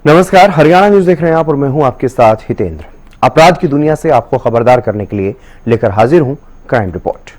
नमस्कार, हरियाणा न्यूज देख रहे हैं आप और मैं हूं आपके साथ हितेंद्र। अपराध की दुनिया से आपको खबरदार करने के लिए लेकर हाजिर हूं क्राइम रिपोर्ट।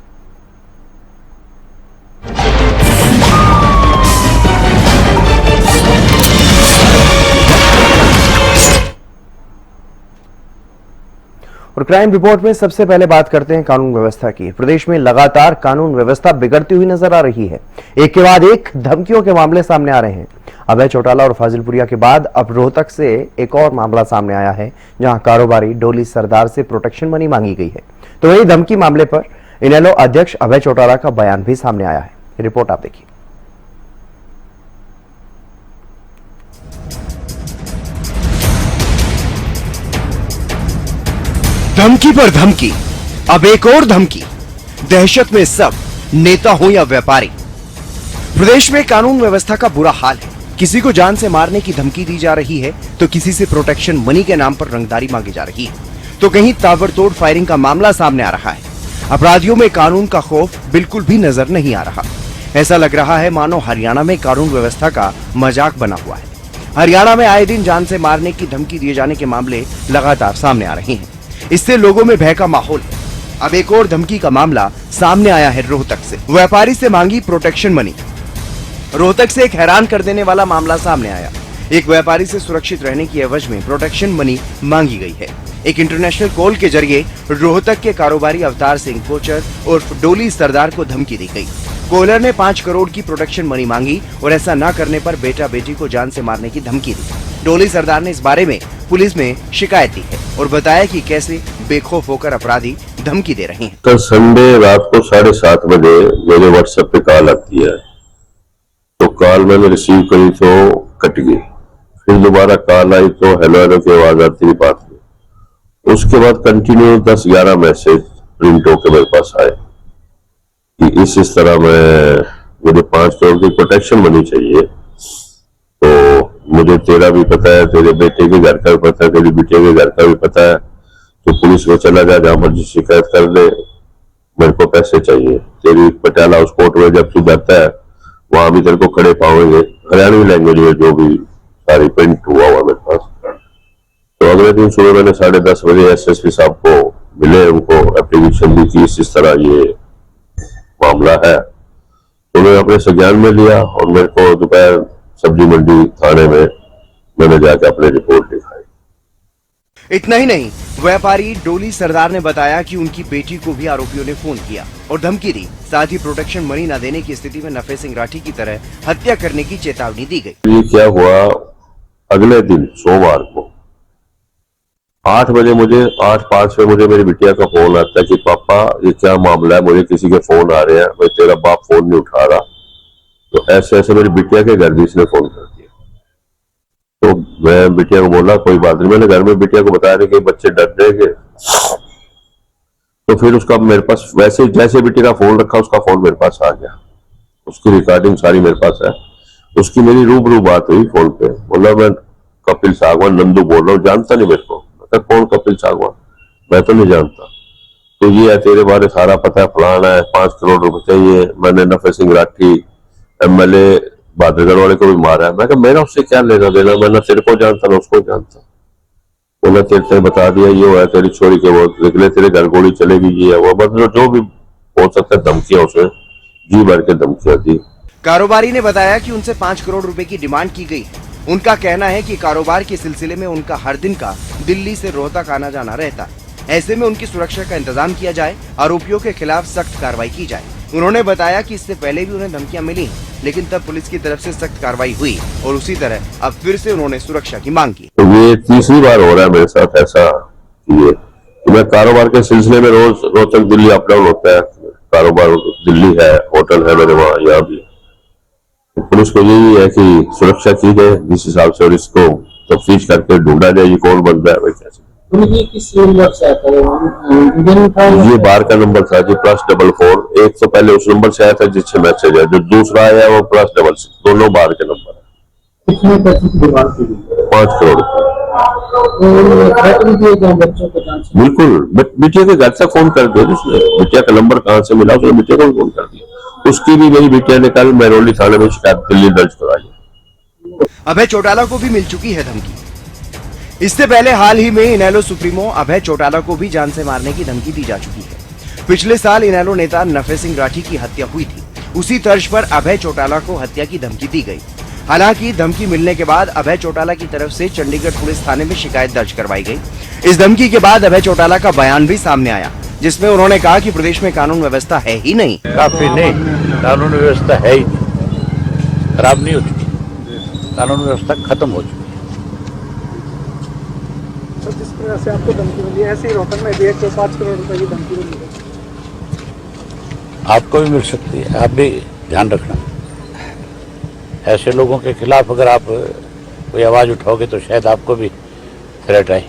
और क्राइम रिपोर्ट में सबसे पहले बात करते हैं कानून व्यवस्था की। प्रदेश में लगातार कानून व्यवस्था बिगड़ती हुई नजर आ रही है। एक के बाद एक धमकियों के मामले सामने आ रहे हैं। अभय चौटाला और फाजिलपुरिया के बाद अब रोहतक से एक और मामला सामने आया है, जहां कारोबारी डोली सरदार से प्रोटेक्शन मनी मांगी गई है। तो वही धमकी मामले पर इनेलो अध्यक्ष अभय चौटाला का बयान भी सामने आया है। रिपोर्ट आप देखिए। धमकी पर धमकी, अब एक और धमकी। दहशत में सब, नेता हो या व्यापारी। प्रदेश में कानून व्यवस्था का बुरा हाल है। किसी को जान से मारने की धमकी दी जा रही है, तो किसी से प्रोटेक्शन मनी के नाम पर रंगदारी मांगी जा रही है, तो कहीं ताबड़तोड़ फायरिंग का मामला सामने आ रहा है। अपराधियों में कानून का खौफ बिल्कुल भी नजर नहीं आ रहा। ऐसा लग रहा है मानो हरियाणा में कानून व्यवस्था का मजाक बना हुआ है। हरियाणा में आए दिन जान से मारने की धमकी दिए जाने के मामले लगातार सामने आ रहे हैं। इससे लोगों में भय का माहौल है। अब एक और धमकी का मामला सामने आया है रोहतक से। व्यापारी से मांगी प्रोटेक्शन मनी। रोहतक से एक हैरान कर देने वाला मामला सामने आया। एक व्यापारी से सुरक्षित रहने की एवज में प्रोटेक्शन मनी मांगी गई है। एक इंटरनेशनल कॉल के जरिए रोहतक के कारोबारी अवतार सिंह कोचर और डोली सरदार को धमकी दी गई। कॉलर ने 5 करोड़ की प्रोटेक्शन मनी मांगी और ऐसा न करने पर बेटा बेटी को जान से मारने की धमकी दी। डोली सरदार ने इस बारे में पुलिस में शिकायत दी है और बताया कि कैसे बेखौफ होकर अपराधी धमकी दे रहे हैं। कल संडे रात को 7:30 बजे मेरे व्हाट्सएप पे कॉल आती है, तो कॉल मैंने रिसीव करी तो कट गई। फिर दोबारा कॉल आई तो हेलो हेलो की आवाज आती है बात में। उसके बाद कंटिन्यू 10-11 मैसेज प्रिंट होकर मेरे पास आए कि इस तरह मुझे 5 करोड़ की प्रोटेक्शन मनी चाहिए। तो मुझे तेरा भी पता है, तेरे बेटे के घर का भी पता है, तेरी बेटे के घर का भी पता है, तो पुलिस में चला जा, जहां मर्जी शिकायत कर ले, मेरे को पैसे चाहिए। तेरी पटियाला हाउस कोर्ट में जब तू जाता है वहां भी तेरे को खड़े पाओगे। हरियाणवी लैंग्वेज में जो भी सारी प्रिंट हुआ मेरे पास। तो अगले दिन सुबह मैंने 10:30 बजे एसएसपी साहब को मिले, उनको एप्लीकेशन दी थी इस तरह ये मामला है। तो उन्होंने अपने संज्ञान में लिया और मेरे को दोपहर सब्जी मंडी थाने में मैंने जाकर अपनी रिपोर्ट लिखाई। इतना ही नहीं, व्यापारी डोली सरदार ने बताया कि उनकी बेटी को भी आरोपियों ने फोन किया और धमकी दी। साथ ही प्रोटेक्शन मनी न देने की स्थिति में नफे सिंह राठी की तरह हत्या करने की चेतावनी दी गई। ये क्या हुआ, अगले दिन सोमवार को 8 बजे मुझे 8:05 पे मुझे मेरी बिटिया का फोन आता है कि पापा ये क्या मामला है, मुझे किसी के फोन आ रहे हैं, भाई तेरा बाप फोन नहीं उठा रहा। तो ऐसे ऐसे मेरी बिटिया के घर भी इसने फोन कर दिया। तो मैं बिटिया को बोला कोई बात नहीं, मैंने घर में बिटिया को बताया कि बच्चे डर जाएंगे। तो फिर उसका मेरे पास वैसे जैसे बिटिया का फोन रखा उसका फोन मेरे पास आ गया। उसकी रिकॉर्डिंग सारी मेरे पास है। उसकी मेरी रूबरू बात हुई फोन पे। बोला मैं कपिल सागवान नंदू बोल रहा हूँ, जानता नहीं मेरे को। कौन कपिल सागवान, मैं तो नहीं जानता। तो ये है तेरे बारे सारा पता है, फलाना है, 5 करोड़ रुपए चाहिए। मैंने नफे सिंह राठी एमएलए बहादुरगढ़ वाले को भी मारा है। मैं कहा मेरा उससे क्या लेना देना, मैं ना तेरे को जानता ना उसको जानता। उन्हें तेरे बता दिया ये है तेरी छोरी के वो निकले, तेरे घर गोली चलेगी, ये है वो, मतलब जो भी हो सकता है धमकियां उसे जी भर के धमकियां दी। कारोबारी ने बताया कि उनसे 5 करोड़ रुपए की डिमांड की गई है। उनका कहना है कि कारोबार के सिलसिले में उनका हर दिन का दिल्ली से रोहतक आना जाना रहता है। ऐसे में उनकी सुरक्षा का इंतजाम किया जाए, आरोपियों के खिलाफ सख्त कार्रवाई की जाए। उन्होंने बताया कि इससे पहले भी उन्हें धमकियां मिली, लेकिन तब पुलिस की तरफ से सख्त कार्रवाई हुई और उसी तरह अब फिर से उन्होंने सुरक्षा की मांग की। तो ये तीसरी बार हो रहा है मेरे साथ ऐसा। ये मैं कारोबार के सिलसिले में रोज रोहतक दिल्ली अप डाउन होता है। कारोबार दिल्ली है, होटल है मेरे वहाँ, यहाँ भी। तो पुलिस को यही है कि सुरक्षा की जाए जिस हिसाब से, और इसको तफ्तीश करके ढूंढा जाए ये कौन बन रहा है भाई कैसे। ये किस नंबर से आता है? ये बार का नंबर था जी, +44। एक तो पहले उस नंबर से आया था जिससे मैसेज है, जो दूसरा आया वो +66। दोनों बार के नंबर है। कितने पैसे की डिमांड की गई? 5 करोड़। बिल्कुल, बिटिया के घर से फोन कर दिया उसने। बिटिया का नंबर कहाँ से मिला, उसने बिटिया को फोन कर दिया। उसकी भी मेरी बिटिया ने कल महरौली थाने में शिकायत दिल्ली दर्ज कराई। अभय चौटाला को भी मिल चुकी है धमकी। इससे पहले हाल ही में इनेलो सुप्रीमो अभय चौटाला को भी जान से मारने की धमकी दी जा चुकी है। पिछले साल इनेलो नेता नफे सिंह राठी की हत्या हुई थी, उसी तर्ज पर अभय चौटाला को हत्या की धमकी दी गई। हालांकि धमकी मिलने के बाद अभय चौटाला की तरफ से चंडीगढ़ पुलिस थाने में शिकायत दर्ज करवाई गई। इस धमकी के बाद अभय चौटाला का बयान भी सामने आया, जिसमें उन्होंने कहा कि प्रदेश में कानून व्यवस्था है ही नहीं। काफी नहीं, कानून व्यवस्था है ही नहीं, खराब नहीं हो चुकी, कानून व्यवस्था खत्म हो चुकी। सर, जिस तरह से आपको धमकी मिली, ऐसे ही रोहतक में भी 105 करोड़ रुपए की धमकी मिली है। आपको भी मिल सकती है, आप भी ध्यान रखना। ऐसे लोगों के खिलाफ अगर आप कोई आवाज उठाओगे तो शायद आपको भी थ्रेट आए।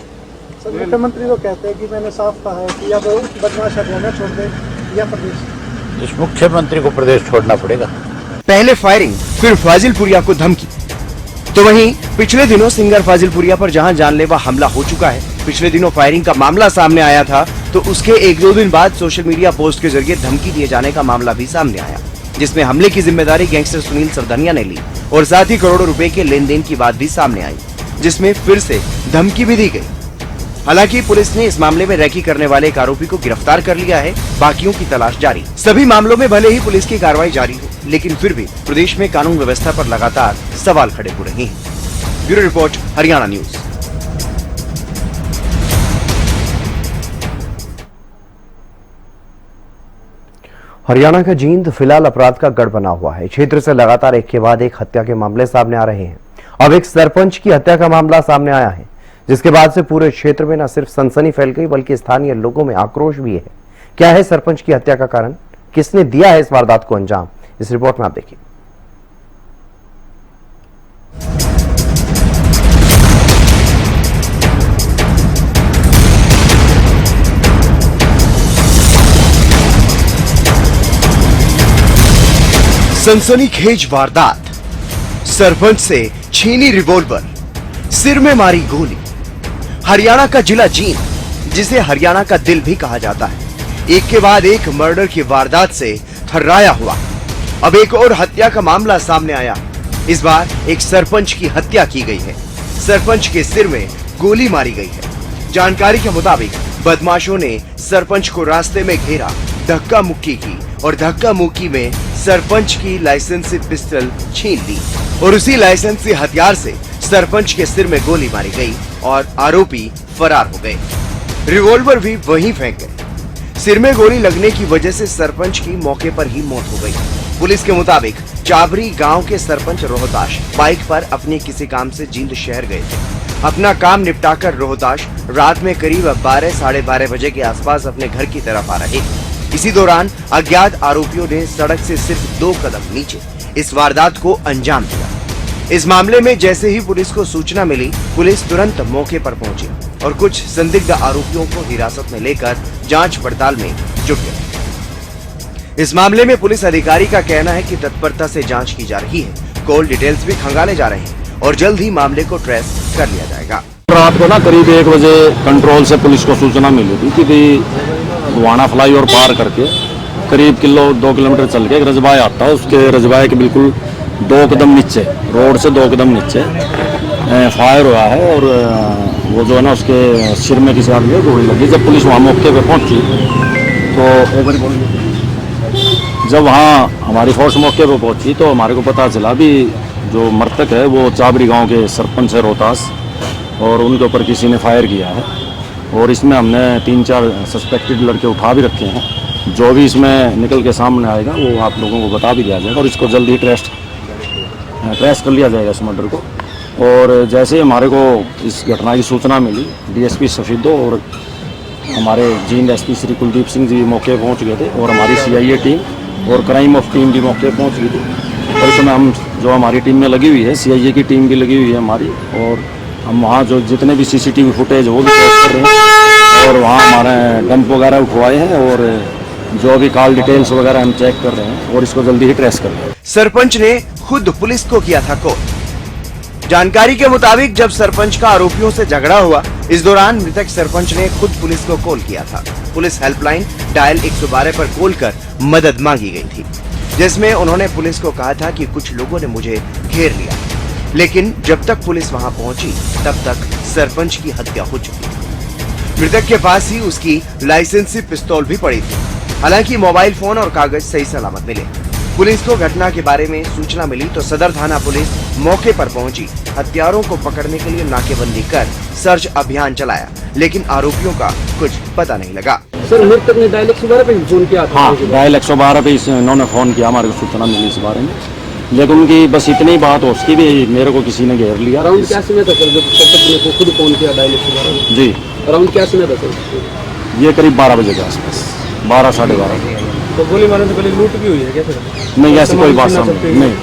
सर, मुख्यमंत्री तो कहते हैं कि मैंने साफ कहा है कि या तो बदमाश हरियाणा छोड़ दे या प्रदेश। इस मुख्यमंत्री को प्रदेश छोड़ना पड़ेगा। पहले फायरिंग, फिर फाजिलपुरिया को धमकी। तो वहीं पिछले दिनों सिंगर फाजिलपुरिया पर जहां जानलेवा हमला हो चुका है, पिछले दिनों फायरिंग का मामला सामने आया था, तो उसके 1-2 दिन बाद सोशल मीडिया पोस्ट के जरिए धमकी दिए जाने का मामला भी सामने आया, जिसमें हमले की जिम्मेदारी गैंगस्टर सुनील सरदनिया ने ली और साथ ही करोड़ों रुपए के लेन देन की बात भी सामने आई, जिसमें फिर से धमकी भी दी गई। हालांकि पुलिस ने इस मामले में रैकी करने वाले एक आरोपी को गिरफ्तार कर लिया है, बाकियों की तलाश जारी। सभी मामलों में भले ही पुलिस की कार्रवाई जारी हो, लेकिन फिर भी प्रदेश में कानून व्यवस्था पर लगातार सवाल खड़े हो रहे हैं। Bureau report, Haryana news. Haryana का जींद फिलहाल अपराध का गढ़ बना हुआ है। क्षेत्र से लगातार एक के बाद एक हत्या के मामले सामने आ रहे हैं। अब एक सरपंच की हत्या का मामला सामने आया है, जिसके बाद से पूरे क्षेत्र में न सिर्फ सनसनी फैल गई, बल्कि स्थानीय लोगों में आक्रोश भी है। क्या है सरपंच की हत्या का कारण? किसने दिया है इस वारदात को अंजाम? इस रिपोर्ट में आप देखिए। सनसनीखेज वारदात, सरपंच से छीनी रिवॉल्वर, सिर में मारी गोली। हरियाणा का जिला जींद, जिसे हरियाणा का दिल भी कहा जाता है, एक के बाद एक मर्डर की वारदात से थर्राया हुआ। अब एक और हत्या का मामला सामने आया। इस बार एक सरपंच की हत्या की गई है। सरपंच के सिर में गोली मारी गई है। जानकारी के मुताबिक बदमाशों ने सरपंच को रास्ते में घेरा, धक्का मुक्की की और धक्का मुक्की में सरपंच की लाइसेंसी पिस्टल छीन ली और उसी लाइसेंसी हथियार से सरपंच के सिर में गोली मारी गई और आरोपी फरार हो गए। रिवॉल्वर भी वहीं फेंक गए। सिर में गोली लगने की वजह से सरपंच की मौके पर ही मौत हो गई। पुलिस के मुताबिक चाबरी गांव के सरपंच रोहताश बाइक पर अपने किसी काम से जींद शहर गए थे। अपना काम निपटाकर रोहताश रात में करीब 12-12:30 बजे के आसपास अपने घर की तरफ आ रहे थे। इसी दौरान अज्ञात आरोपियों ने सड़क से सिर्फ 2 कदम नीचे इस वारदात को अंजाम दिया। इस मामले में जैसे ही पुलिस को सूचना मिली, पुलिस तुरंत मौके पर पहुंची और कुछ संदिग्ध आरोपियों को हिरासत में लेकर जांच पड़ताल में जुट गए। इस मामले में पुलिस अधिकारी का कहना है कि तत्परता से जांच की जा रही है, कॉल डिटेल्स भी खंगाले जा रहे हैं और जल्द ही मामले को ट्रेस कर लिया जाएगा। रात को ना करीब 1 बजे कंट्रोल से पुलिस को सूचना मिली थी कि वाना फ्लाईओवर पार करके करीब 2 किलोमीटर चल के एक रजबाय आता है, उसके रजबाय के बिल्कुल 2 कदम नीचे, रोड से 2 कदम नीचे फायर हुआ है और वो जो है ना उसके सिर में किसी आदमी को गोली लगी। जब पुलिस वहाँ मौके पे पहुंची तो जब वहाँ हमारी फोर्स मौके पे पहुंची तो हमारे को पता चला भी जो मृतक है वो चाबरी गांव के सरपंच है रोहतास, और उनके ऊपर किसी ने फायर किया है और इसमें हमने 3-4 सस्पेक्टेड लड़के उठा भी रखे हैं। जो भी इसमें निकल के सामने आएगा वो आप लोगों को बता भी दिया जाएगा और इसको जल्दी ट्रेस कर लिया जाएगा इस मर्डर को। और जैसे हमारे को इस घटना की सूचना मिली, डीएसपी सफीदो और हमारे जींद एसपी श्री कुलदीप सिंह जी मौके पहुंच गए थे और हमारी सीआईए टीम और क्राइम ऑफ टीम भी मौके पहुंच गई थी। और इसमें हम जो हमारी टीम में लगी हुई है, सीआईए की टीम भी लगी हुई है हमारी, और हम वहाँ जो जितने भी सीसीटीवी फुटेज वो भी चेक कर रहे हैं और वहाँ हमारे डंप वगैरह उठवाए हैं और जो भी कॉल डिटेल्स वगैरह हम चेक कर रहे हैं और इसको जल्दी ही ट्रेस कर रहे हैं। सरपंच ने खुद पुलिस को किया था कॉल। जानकारी के मुताबिक जब सरपंच का आरोपियों से झगड़ा हुआ, इस दौरान मृतक सरपंच ने खुद पुलिस को कॉल किया था। पुलिस हेल्पलाइन डायल 112 पर कॉल कर मदद मांगी गई थी, जिसमें उन्होंने पुलिस को कहा था कि कुछ लोगों ने मुझे घेर लिया। लेकिन जब तक पुलिस वहां पहुंची तब तक सरपंच की हत्या हो चुकी थी। मृतक के पास ही उसकी लाइसेंसी पिस्तौल भी पड़ी थी। हालांकि मोबाइल फोन और कागज सही सलामत मिले। पुलिस को घटना के बारे में सूचना मिली तो सदर थाना पुलिस मौके पर पहुंची। हत्यारों को पकड़ने के लिए नाकेबंदी कर सर्च अभियान चलाया, लेकिन आरोपियों का कुछ पता नहीं लगा। सर मृतक ने डायल 112 पे फोन किया था। हाँ, डायल 112 पे इन्होंने फोन किया, हमारे को सूचना मिली इस बारे में, लेकिन उनकी बस इतनी बात हो, उसकी भी मेरे को किसी ने घेर लिया। अराउंड क्या समय था सर जब सरपंच ने को खुद फोन किया डायल 112? जी, अराउंड क्या समय था सर? ये करीब 12 बजे के आसपास, 12 साढ़े 12। तो गोली मारने से पहले लूट भी हुई है क्या सर? नहीं, ऐसी कोई बात सामने नहीं,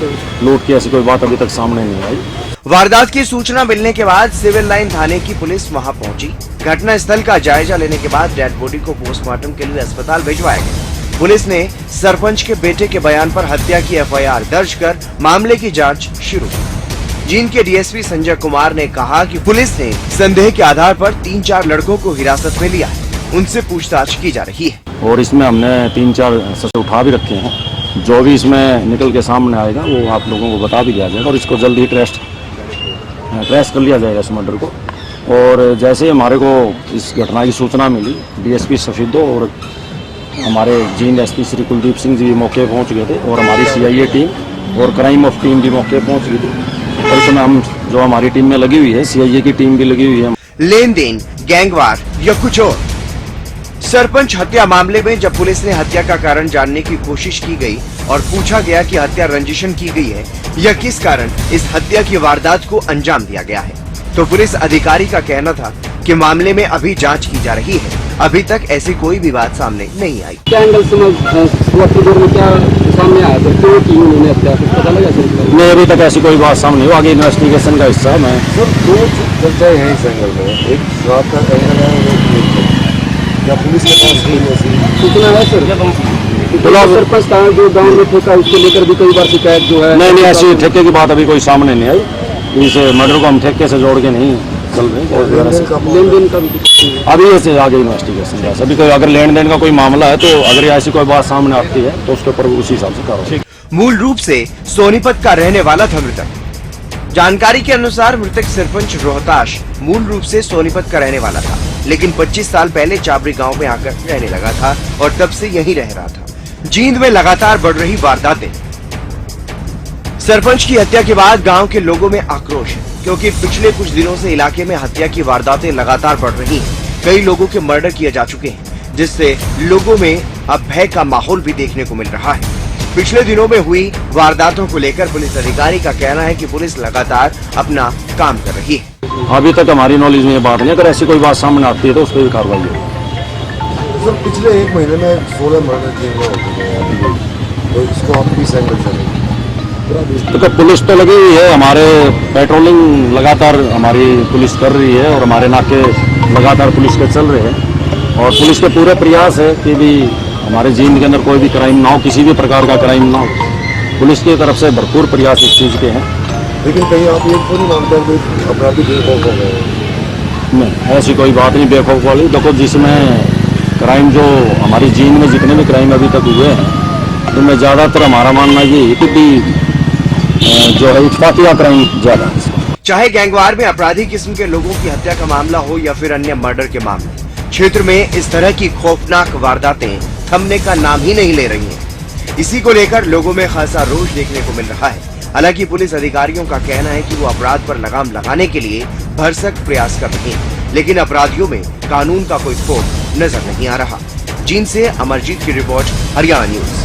लूट की ऐसी कोई बात अभी तक सामने नहीं आई। वारदात की सूचना मिलने के बाद सिविल लाइन थाने की पुलिस वहां पहुंची। घटना स्थल का जायजा लेने के बाद डेड बॉडी को पोस्टमार्टम के लिए अस्पताल भिजवाया गया। पुलिस ने सरपंच के बेटे के बयान पर हत्या की एफआईआर दर्ज कर मामले की जांच शुरू की। जींद के डीएसपी संजय कुमार ने कहा कि पुलिस ने संदेह के आधार पर 3-4 लड़कों को हिरासत में लिया है, उनसे पूछताछ की जा रही है। और इसमें हमने 3-4 सच उठा भी रखे हैं। जो भी इसमें निकल के सामने आएगा वो आप लोगों को बता भी दिया जाएगा और इसको जल्दी ट्रेस कर लिया जाएगा इस मर्डर को। और जैसे ही हमारे को इस घटना की सूचना मिली, डीएसपी सफीदो और हमारे जींद एसपी श्री कुलदीप सिंह जी भी मौके पर पहुँच गए थे और हमारी सीआईए टीम और क्राइम ऑफ टीम भी मौके पर पहुँच गई थी। और इसमें हम जो हमारी टीम में लगी हुई है, सीआईए की टीम भी लगी हुई है। लेन देन, गैंगवार या कुछ और, सरपंच हत्या मामले में जब पुलिस ने हत्या का कारण जानने की कोशिश की गई और पूछा गया कि हत्या रंजिशन की गई है या किस कारण इस हत्या की वारदात को अंजाम दिया गया है, तो पुलिस अधिकारी का कहना था कि मामले में अभी जांच की जा रही है। अभी तक ऐसी कोई भी बात सामने नहीं आई। क्या एंगल शुरुआती दौर में क्या सामने आया सर? क्यों की उन्होंने हत्या, कुछ पता लगा सर? नहीं, अभी तक ऐसी कोई बात सामने नहीं, आगे इन्वेस्टिगेशन का हिस्सा मैं। सर 2 चर्चाएं हैं इस एंगल में, एक रात का एंगल है, क्या पुलिस के पास नहीं ऐसी सूचना है सर? तो सरपंच था जो गाँव में ठेका, उसको लेकर भी कई बार शिकायत जो है। नहीं, ऐसी ठेके की बात अभी कोई सामने नहीं आई। इस मर्डर को हम ठेके से जोड़ के नहीं चल रहे। लेन देन का भी अभी ऐसे आगे इन्वेस्टिगेशन है। अभी कोई अगर लेन देन का कोई मामला है तो अगर ऐसी कोई बात सामने आती है तो उसके ऊपर उसी हिसाब से कार्रवाई। मूल रूप से सोनीपत का रहने वाला था मृतक। जानकारी के अनुसार मृतक सरपंच रोहताश मूल रूप से सोनीपत का रहने वाला था, लेकिन 25 साल पहले चाबरी गांव में आकर रहने लगा था और तब से यहीं रह रहा था। जींद में लगातार बढ़ रही वारदातें। सरपंच की हत्या के बाद गांव के लोगों में आक्रोश है, क्योंकि पिछले कुछ दिनों से इलाके में हत्या की वारदातें लगातार बढ़ रही हैं। कई लोगों के मर्डर किए जा चुके हैं, जिससे लोगों में अब भय का माहौल भी देखने को मिल रहा है। पिछले दिनों में हुई वारदातों को लेकर पुलिस अधिकारी का कहना है कि पुलिस लगातार अपना काम कर रही है। अभी तक हमारी नॉलेज में ये बात नहीं, अगर ऐसी कोई बात सामने आती है तो उस पर भी कार्रवाई होगी। सर पिछले 1 महीने में 16 मर्डर किए हुए होते हैं, तो इसको आप किस एंगल से? तो पुलिस तो लगी हुई है, हमारे पेट्रोलिंग लगातार हमारी पुलिस कर रही है और हमारे नाके लगातार पुलिस के चल रहे हैं और पुलिस के पूरे प्रयास है कि भी हमारे जींद के अंदर कोई भी क्राइम ना हो, किसी भी प्रकार का क्राइम ना हो। पुलिस की तरफ से भरपूर प्रयास इस चीज़ के हैं। लेकिन कहीं आप ये तो नहीं मानते हैं कि अपराधी बेखौफ हो गए? नहीं, ऐसी कोई बात नहीं बेखौफ वाली। देखो, जिसमें क्राइम जो हमारी जींद में जितने भी क्राइम अभी तक हुए हैं, तो मैं ज़्यादातर हमारा मानना ये है कि जो है उत्पातिया क्राइम ज्यादा है। चाहे गैंगवार में अपराधी किस्म के लोगों की हत्या का मामला हो या फिर अन्य मर्डर के मामले, क्षेत्र में इस तरह की खौफनाक वारदातें थमने का नाम ही नहीं ले रही हैं। इसी को लेकर लोगों में खासा रोष देखने को मिल रहा है। हालांकि पुलिस अधिकारियों का कहना है कि वो अपराध पर लगाम लगाने के लिए भरसक प्रयास कर रहे हैं, लेकिन अपराधियों में कानून का कोई खौफ नजर नहीं आ रहा। जींद से अमरजीत की रिपोर्ट, हरियाणा न्यूज।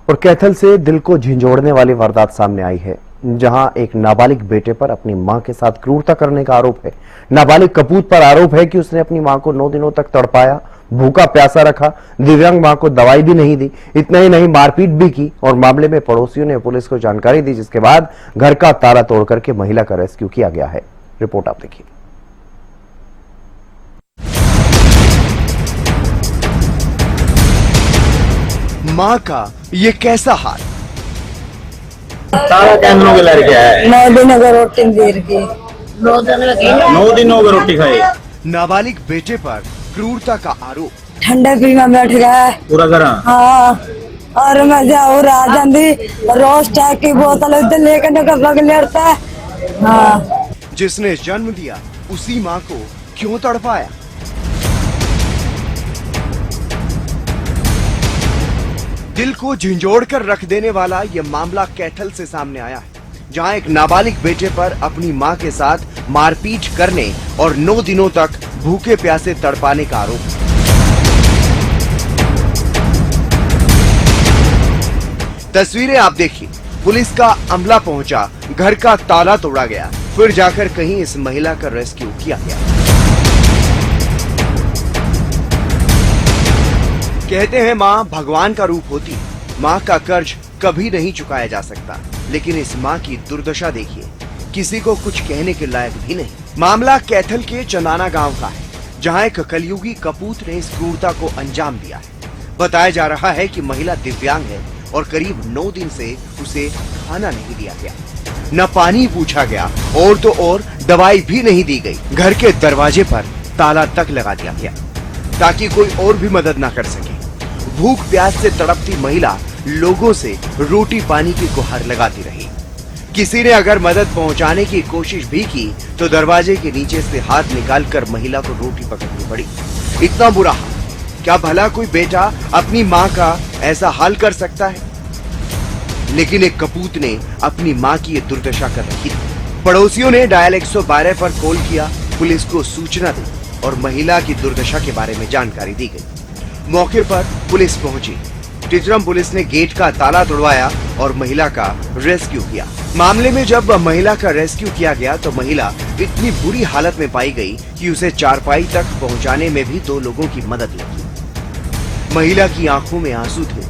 और कैथल से दिल को झंझोड़ने वाली वारदात सामने आई है, जहां एक नाबालिग बेटे पर अपनी मां के साथ क्रूरता करने का आरोप है। नाबालिग कपूत पर आरोप है कि उसने अपनी मां को 9 दिनों तक तड़पाया, भूखा प्यासा रखा, दिव्यांग मां को दवाई भी नहीं दी। इतना ही नहीं, मारपीट भी की और मामले में पड़ोसियों ने पुलिस को जानकारी दी, जिसके बाद घर का ताला तोड़ करके महिला का रेस्क्यू किया गया है। रिपोर्ट आप देखिए। माँ का ये कैसा हाल। सारा कैमरों के लड़के है। 9 दिन अगर रोटी देर की 9 दिन हो गए रोटी खाई। नाबालिग बेटे पर क्रूरता का आरोप। ठंडे पी में बैठ गया पूरा घर हाँ, और मैं जाऊँ राजंदी रोज टैग की बोतल उधर लेकर निकल लेता है हाँ। जिसने जन्म दिया उसी माँ को क्यों तड़पाया? दिल को झंझोड़ कर रख देने वाला यह मामला कैथल से सामने आया है, जहां एक नाबालिग बेटे पर अपनी मां के साथ मारपीट करने और 9 दिनों तक भूखे प्यासे तड़पाने का आरोप। तस्वीरें आप देखिए। पुलिस का अमला पहुंचा, घर का ताला तोड़ा गया, फिर जाकर कहीं इस महिला का रेस्क्यू किया गया। कहते हैं माँ भगवान का रूप होती है, माँ का कर्ज कभी नहीं चुकाया जा सकता, लेकिन इस माँ की दुर्दशा देखिए, किसी को कुछ कहने के लायक भी नहीं। मामला कैथल के चंदाना गांव का है, जहां एक कलयुगी कपूत ने इस क्रूरता को अंजाम दिया है। बताया जा रहा है कि महिला दिव्यांग है और करीब 9 दिन से उसे खाना नहीं दिया गया, न पानी पूछा गया और तो और दवाई भी नहीं दी गई। घर के दरवाजे पर ताला तक लगा दिया गया ताकि कोई और भी मदद न कर सके। भूख प्यास से तड़पती महिला लोगों से रोटी पानी की गुहार लगाती रही। किसी ने अगर मदद पहुंचाने की कोशिश भी की तो दरवाजे के नीचे से हाथ निकालकर महिला को रोटी पकड़नी पड़ी। इतना बुरा हाल, क्या भला कोई बेटा अपनी माँ का ऐसा हाल कर सकता है? लेकिन एक कपूत ने अपनी माँ की ये दुर्दशा कर रखी थी। पड़ोसियों ने डायल 112 पर कॉल किया, पुलिस को सूचना दी और महिला की दुर्दशा के बारे में जानकारी दी गई। मौके पर पुलिस पहुंची। टिटरम पुलिस ने गेट का ताला तोड़वाया और महिला का रेस्क्यू किया। मामले में जब महिला का रेस्क्यू किया गया तो महिला इतनी बुरी हालत में पाई गई कि उसे चारपाई तक पहुंचाने में भी 2 लोगों की मदद लगी। महिला की आंखों में आंसू थे,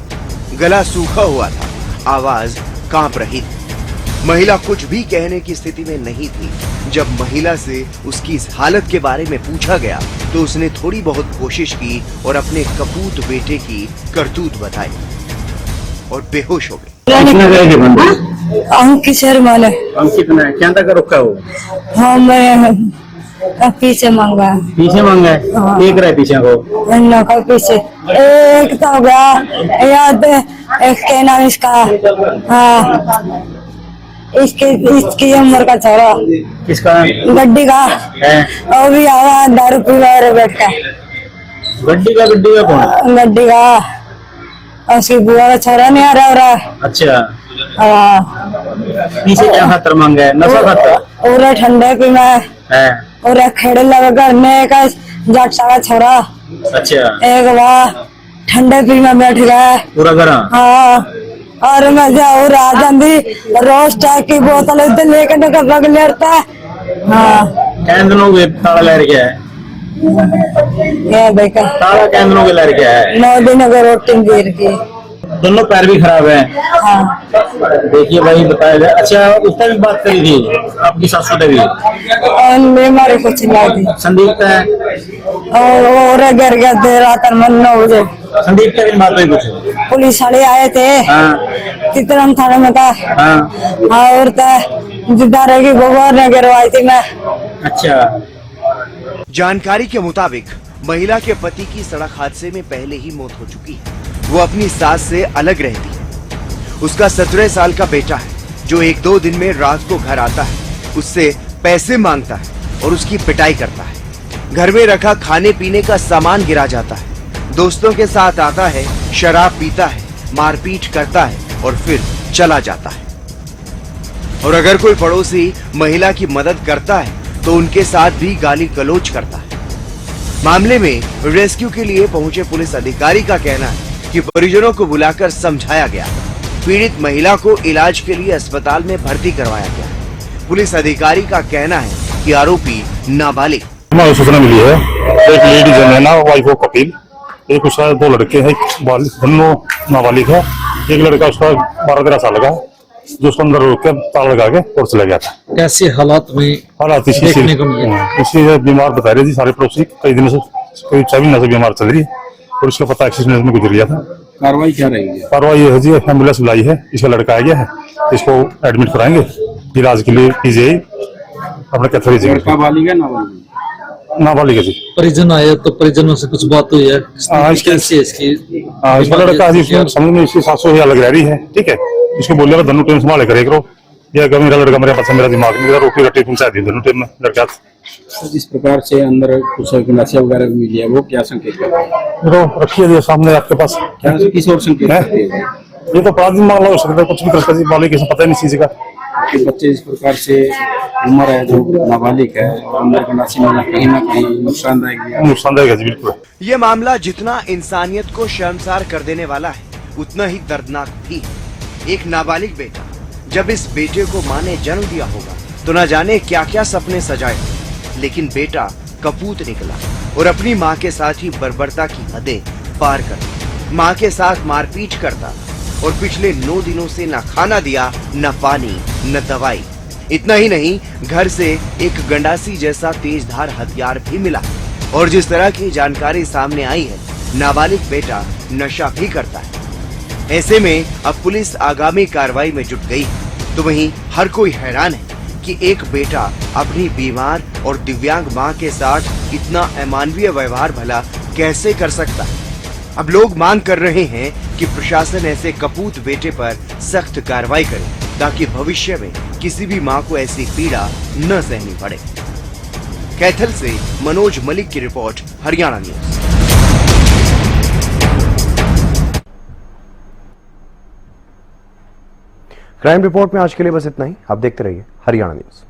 गला सूखा हुआ था, आवाज कांप रही थी। महिला कुछ भी कहने की स्थिति में नहीं थी। जब महिला से उसकी इस हालत के बारे में पूछा गया तो उसने थोड़ी बहुत कोशिश की और अपने कपूत बेटे की करतूत बताई और बेहोश हो गई। अंकित शर्मा ने अंकित ने क्या तक रुका हो? हाँ मैं पीछे मांगा हाँ। एक रहे पीछे को पीछे एक तो हो गया याद, एक के नाम इसका हाँ, इसकी उम्र का छोरा किसका? गड्डी का वो भी आवा दारू पीवा रहे बैठ का। गड्डी का कौन? गड्डी का उसकी बुआ का छोरा नहीं आ रहा। अच्छा हाँ पीछे क्या खातर मांगा है? नशा खातर? पूरे ठंडे पी में और खेड़े लगा करने का जट का छोरा। अच्छा एक बार ठंडे पी में बैठ गया पूरा घर हाँ, और मैं जाऊँ राजंदी रोज टैग की बोतल उधर लेकर निकल लेता है हाँ। कैंदनों के ताला लहर गया है, ये देखा ताला कैंदनों के लहर गया है। 9 दिन का रोटी गिर की दोनों पैर भी खराब है। हाँ। देखिए भाई बताया जाए। अच्छा उसने भी बात करी थी आपकी सासू ने भी? बीमारी कुछ नहीं थी। संदीप का और गिर गया देर रात 9 बजे। संदीप का भी बात हुई कुछ? पुलिस वाले आए थे चित्रम थाने में था हाँ, और जिदा रहेगी भगवान ने गिरवाई थी मैं। अच्छा जानकारी के मुताबिक महिला के पति की सड़क हादसे में पहले ही मौत हो चुकी है। वो अपनी सास से अलग रहती है। उसका 17 साल का बेटा है जो 1-2 दिन में रात को घर आता है, उससे पैसे मांगता है और उसकी पिटाई करता है। घर में रखा खाने पीने का सामान गिरा जाता है, दोस्तों के साथ आता है, शराब पीता है, मारपीट करता है और फिर चला जाता है। और अगर कोई पड़ोसी महिला की मदद करता है तो उनके साथ भी गाली गलौज करता है। मामले में रेस्क्यू के लिए पहुंचे पुलिस अधिकारी का कहना है कि परिजनों को बुलाकर समझाया गया। पीड़ित महिला को इलाज के लिए अस्पताल में भर्ती करवाया गया। पुलिस अधिकारी का कहना है कि आरोपी नाबालिग। हमें सूचना मिली है एक लेडी जन वाइफ ऑफ कपिल, एक उसका 2 लड़के हैं, दोनों नाबालिग है। एक लड़का उसका 12-13 साल का जो उसको अंदर रोक के ताला लगा के और चला गया था। कैसे हालात में इसी बीमार बता रही थी सारे पड़ोसी, कई दिनों से कई 6 महीने से बीमार चल रही है और उसका पता एक्सीडेंट में गुजर गया था। कार्रवाई क्या रहेगी? कार्रवाई ये है जी, एम्बुलेंस बुलाई है, इसका लड़का आ गया है, इसको एडमिट कराएंगे इलाज के लिए पीजीआई अपने कैथल। नाबालिग है जी। परिजन आए तो परिजनों से कुछ बात हुई है? कैसी है इसकी? इसका लड़का जी समझ में इसकी 700,000 लग रही है, ठीक है। इसको बोले धनु टीम संभाले करे करो, या मेरा लड़का मेरे पास मेरा दिमाग नहीं, रोटी रट्टी पहुंचा दी धनु टीम में लड़का। जिस प्रकार से अंदर कुछ नशा वगैरह मिली है, वो क्या संकेत करता है? तो रखिए सामने आपके पास, क्या किस और संकेत करती है? ये तो अपराधी मामला हो सकता है, कुछ भी कर सकते, बालिग किसी पता ही नहीं चीज का। कि बच्चे इस प्रकार से उम्र है जो नाबालिग है, अंदर का नशा मिलना कहीं ना कहीं नुकसानदायक है जी, बिल्कुल। ये मामला जितना इंसानियत को शर्मसार कर देने वाला है, उतना ही दर्दनाक भी है। एक नाबालिग बेटा, जब इस बेटे को माँ ने जन्म दिया होगा तो न जाने क्या क्या सपने सजाए, लेकिन बेटा कपूत निकला और अपनी माँ के साथ ही बर्बरता की हदें पार कर माँ के साथ मारपीट करता और पिछले 9 दिनों से न खाना दिया, न पानी, न दवाई। इतना ही नहीं, घर से एक गंडासी जैसा तेजधार हथियार भी मिला और जिस तरह की जानकारी सामने आई है, नाबालिग बेटा नशा भी करता है। ऐसे में अब पुलिस आगामी कार्रवाई में जुट गई है, तो वहीं हर कोई हैरान है कि एक बेटा अपनी बीमार और दिव्यांग मां के साथ इतना अमानवीय व्यवहार भला कैसे कर सकता है। अब लोग मांग कर रहे हैं कि प्रशासन ऐसे कपूत बेटे पर सख्त कार्रवाई करे, ताकि भविष्य में किसी भी मां को ऐसी पीड़ा न सहनी पड़े। कैथल से मनोज मलिक की report, Haryana news. Crime report में आज के लिए बस इतना ही। आप देखते रहिए हरियाणा न्यूज।